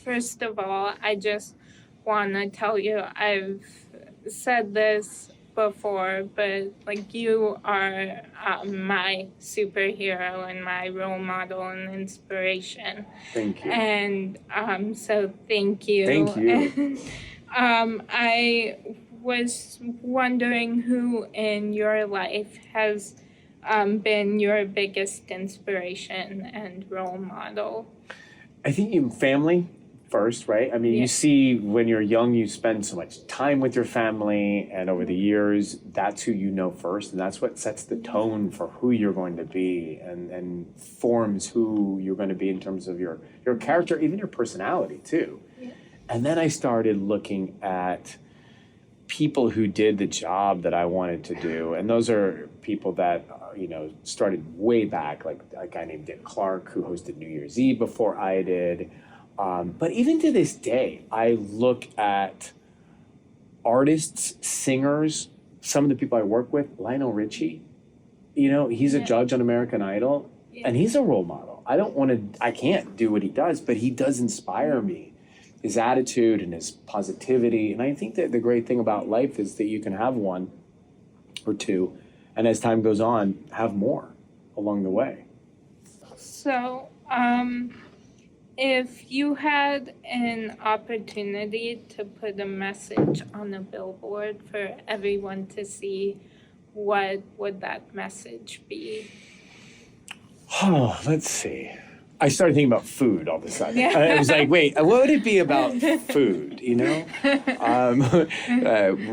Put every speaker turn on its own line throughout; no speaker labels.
First of all, I just want to tell you I've said this before, but like you are my superhero and my role model and inspiration.
Thank you.
And so thank you.
Thank you.
I was wondering who in your life has been your biggest inspiration and role model.
I think family first, right? I mean,
Yeah.
you see when you're young, you spend so much time with your family, and over the years, that's who you know first, and that's what sets the tone for who you're going to be and forms who you're going to be in terms of your character, even your personality too.
Yeah.
And then I started looking at people who did the job that I wanted to do, and those are people that started way back, like a guy named Dick Clark who hosted New Year's Eve before I did. But even to this day, I look at artists, singers, some of the people I work with. Lionel Richie, he's a judge on American Idol, and he's a role model. I can't do what he does, but he does inspire me. His attitude and his positivity. And I think that the great thing about life is that you can have one or two, and as time goes on, have more along the way.
So, if you had an opportunity to put a message on a billboard for everyone to see, what would that message be?
Oh, let's see. I started thinking about food all of a sudden.
Yeah.
I was like, wait, what would it be about food,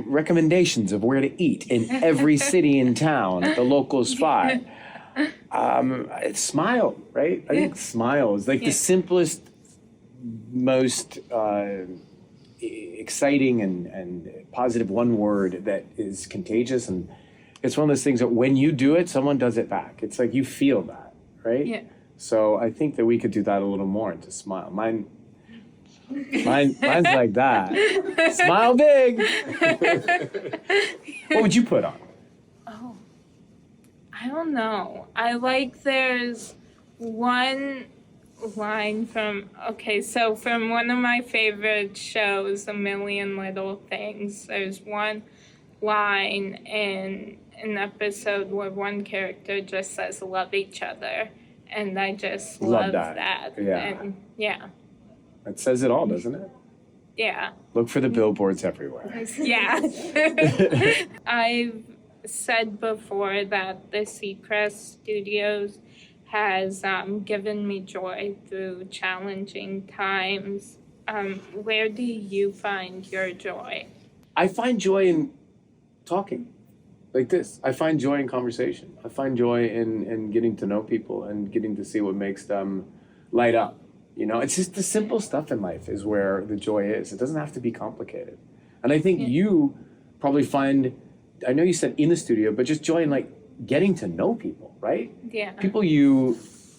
recommendations of where to eat in every city and town at the local spot. Smile, right? I think smile is like the simplest, most exciting and positive one word that is contagious. And it's one of those things that when you do it, someone does it back. It's like you feel that, right?
Yeah.
So I think that we could do that a little more, to smile. Mine's like that. Smile big. What would you put on?
Oh, I don't know. There's one line from one of my favorite shows, A Million Little Things. There's one line in an episode where one character just says, "Love each other." And I just love that.
Yeah.
And yeah.
That says it all, doesn't it?
Yeah.
Look for the billboards everywhere.
Yeah. I've said before that the Seacrest Studios has given me joy through challenging times. Where do you find your joy?
I find joy in talking. Like this. I find joy in conversation. I find joy in getting to know people and getting to see what makes them light up. It's just the simple stuff in life is where the joy is. It doesn't have to be complicated. And I think you probably find, I know you said in the studio, but just joy in like getting to know people, right?
Yeah.
People you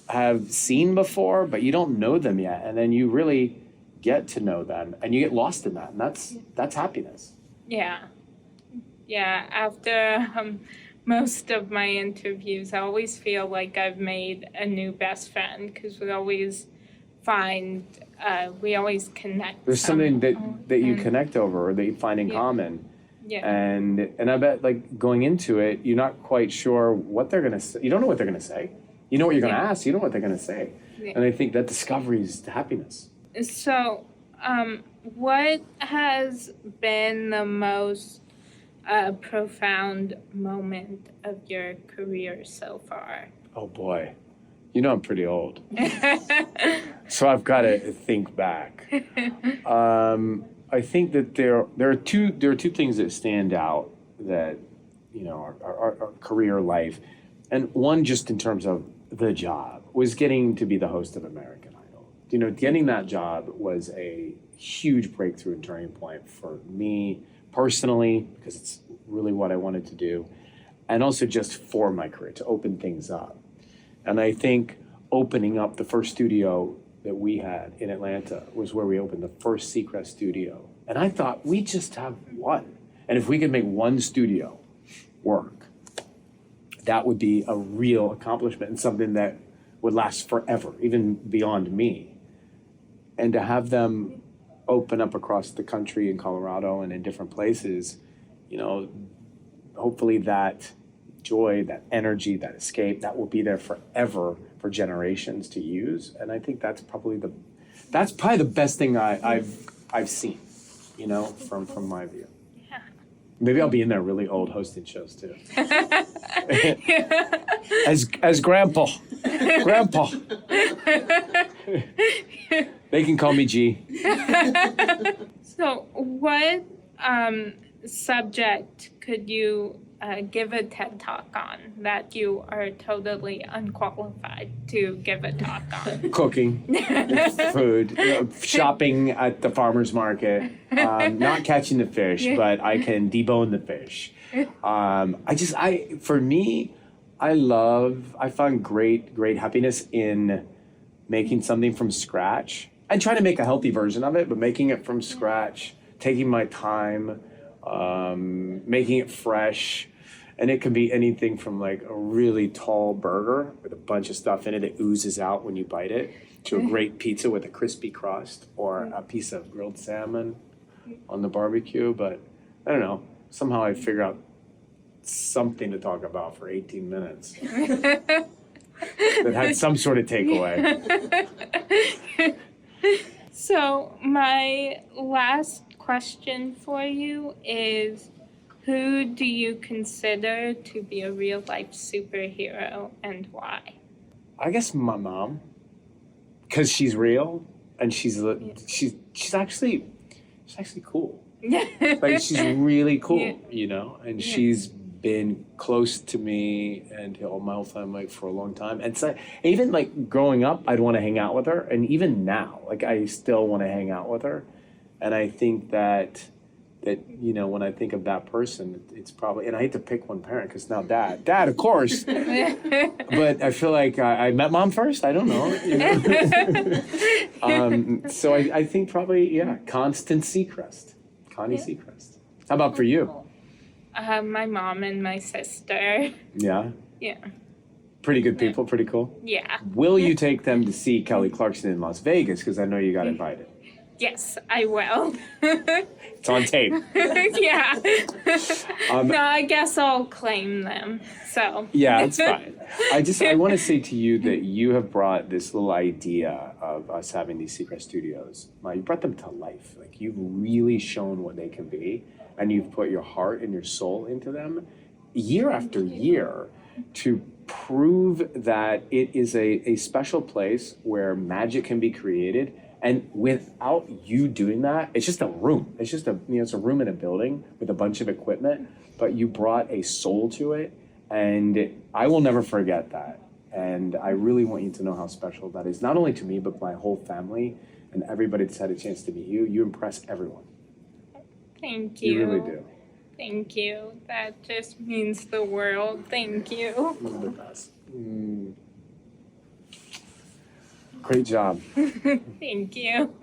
have seen before, but you don't know them yet. And then you really get to know them and you get lost in that. And that's happiness.
Yeah. Yeah, after most of my interviews, I always feel like I've made a new best friend because we always connect.
There's something that you connect over or that you find in common.
Yeah.
And I bet like going into it, you're not quite sure what they're going to say. You don't know what they're going to say. You know what you're going to ask. You know what they're going to say. Yeah. And I think that discovery is happiness.
So what has been the most profound moment of your career so far?
Oh boy, I'm pretty old, so I've got to think back. I think that there are two things that stand out that our career life, and one just in terms of the job was getting to be the host of American Idol. Getting that job was a huge breakthrough and turning point for me personally, because it's really what I wanted to do, and also just for my career, to open things up. And I think opening up the first studio that we had in Atlanta was where we opened the first Seacrest studio. And I thought, we just have one. And if we could make one studio work, that would be a real accomplishment and something that would last forever, even beyond me. and to have them open up across the country in Colorado and in different places, you know, hopefully that joy, that energy, that escape, that will be there forever for generations to use. And I think that's probably the best thing I've seen, you know, from my view.
Yeah.
Maybe I'll be in there really old hosting shows too. as grandpa. They can call me G.
So what subject could you give a TED Talk on that you are totally unqualified to give a talk on?
Cooking, food, shopping at the farmer's market, not catching the fish, but I can debone the fish. I find great happiness in making something from scratch. I try to make a healthy version of it, but making it from scratch, taking my time, making it fresh. And it can be anything from like a really tall burger with a bunch of stuff in it that oozes out when you bite it, to a great pizza with a crispy crust, or a piece of grilled salmon on the barbecue. But I don't know, somehow I figure out something to talk about for 18 minutes that had some sort of takeaway.
So my last question for you is, who do you consider to be a real life superhero and why?
I guess my mom, because she's real and she's actually cool. Like, she's really cool, you know, and she's been close to me and to my whole family for a long time. And so even like growing up, I'd want to hang out with her, and even now, like, I still want to hang out with her. And I think that you know, when I think of that person, it's probably, and I hate to pick one parent because now dad, of course, but I feel like I met mom first. I don't know. You know? So I think probably, Connie Seacrest. How about for you?
My mom and my sister.
Yeah.
Yeah.
Pretty good people. Pretty cool.
Yeah.
Will you take them to see Kelly Clarkson in Las Vegas? Because I know you got invited.
Yes, I will.
It's on tape.
Yeah. No, I guess I'll claim them. So.
Yeah, it's fine. I want to say to you that you have brought this little idea of us having these Seacrest Studios. You brought them to life. Like, you've really shown what they can be, and you've put your heart and your soul into them year after year to prove that it is a special place where magic can be created. And without you doing that, it's just a room. It's just it's a room in a building with a bunch of equipment, but you brought a soul to it, and I will never forget that. And I really want you to know how special that is, not only to me, but my whole family and everybody that's had a chance to meet you. You impress everyone.
Thank you.
You really do.
Thank you. That just means the world. Thank you.
You're the best. Great job.
Thank you.